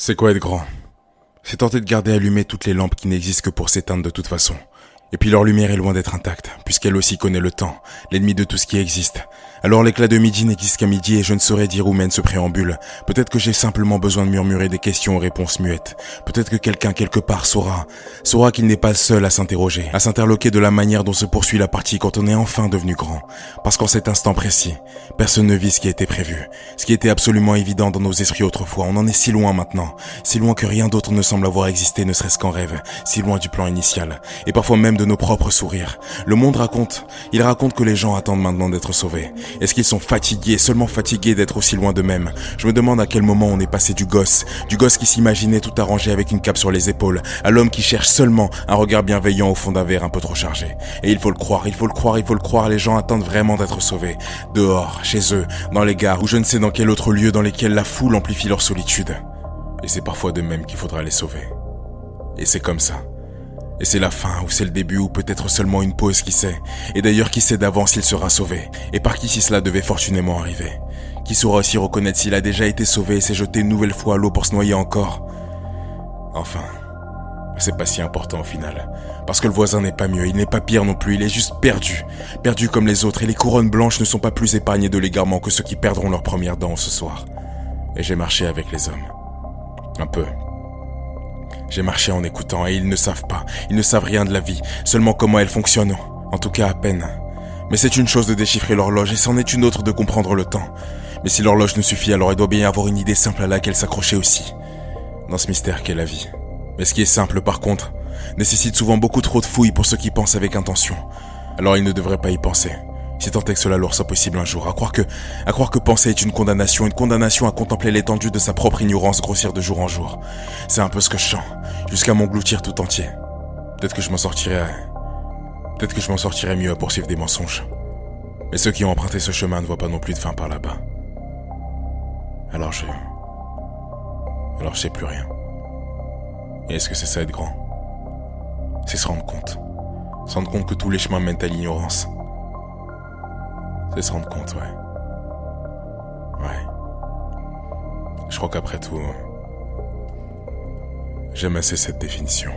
C'est quoi être grand? C'est tenter de garder allumées toutes les lampes qui n'existent que pour s'éteindre de toute façon. Et puis leur lumière est loin d'être intacte, puisqu'elle aussi connaît le temps, l'ennemi de tout ce qui existe. Alors l'éclat de midi n'existe qu'à midi et je ne saurais dire où mène ce préambule. Peut-être que j'ai simplement besoin de murmurer des questions aux réponses muettes. Peut-être que quelqu'un quelque part saura qu'il n'est pas le seul à s'interroger, à s'interloquer de la manière dont se poursuit la partie quand on est enfin devenu grand. Parce qu'en cet instant précis, personne ne vit ce qui était prévu, ce qui était absolument évident dans nos esprits autrefois. On en est si loin maintenant, si loin que rien d'autre ne semble avoir existé ne serait-ce qu'en rêve, si loin du plan initial, et parfois même de nos propres sourires. Le monde il raconte que les gens attendent maintenant d'être sauvés. Est-ce qu'ils sont fatigués, seulement fatigués d'être aussi loin d'eux-mêmes? Je me demande à quel moment on est passé du gosse qui s'imaginait tout arrangé avec une cape sur les épaules, à l'homme qui cherche seulement un regard bienveillant au fond d'un verre un peu trop chargé. Et il faut le croire, les gens attendent vraiment d'être sauvés. Dehors, chez eux, dans les gares, ou je ne sais dans quel autre lieu dans lesquels la foule amplifie leur solitude. Et c'est parfois d'eux-mêmes qu'il faudra les sauver. Et c'est comme ça. Et c'est la fin, ou c'est le début, ou peut-être seulement une pause, qui sait. Et d'ailleurs, qui sait d'avance s'il sera sauvé? Et par qui si cela devait fortunément arriver? Qui saura aussi reconnaître s'il a déjà été sauvé et s'est jeté une nouvelle fois à l'eau pour se noyer encore? Enfin, c'est pas si important au final. Parce que le voisin n'est pas mieux, il n'est pas pire non plus, il est juste perdu. Perdu comme les autres, et les couronnes blanches ne sont pas plus épargnées de l'égarement que ceux qui perdront leurs premières dents ce soir. Et j'ai marché avec les hommes. Un peu. J'ai marché en écoutant et ils ne savent pas, ils ne savent rien de la vie, seulement comment elle fonctionne, en tout cas à peine. Mais c'est une chose de déchiffrer l'horloge et c'en est une autre de comprendre le temps. Mais si l'horloge ne suffit, alors il doit bien y avoir une idée simple à laquelle s'accrocher aussi, dans ce mystère qu'est la vie. Mais ce qui est simple par contre, nécessite souvent beaucoup trop de fouilles pour ceux qui pensent avec intention. Alors ils ne devraient pas y penser. Si tant est que cela leur soit possible un jour, à croire que penser est une condamnation à contempler l'étendue de sa propre ignorance grossir de jour en jour. C'est un peu ce que je sens, jusqu'à m'engloutir tout entier. Peut-être que je m'en sortirais mieux à poursuivre des mensonges. Mais ceux qui ont emprunté ce chemin ne voient pas non plus de fin par là-bas. Alors je sais plus rien. Et est-ce que c'est ça être grand? C'est se rendre compte. Se rendre compte que tous les chemins mènent à l'ignorance. C'est se rendre compte, ouais. Je crois qu'après tout, j'aime assez cette définition.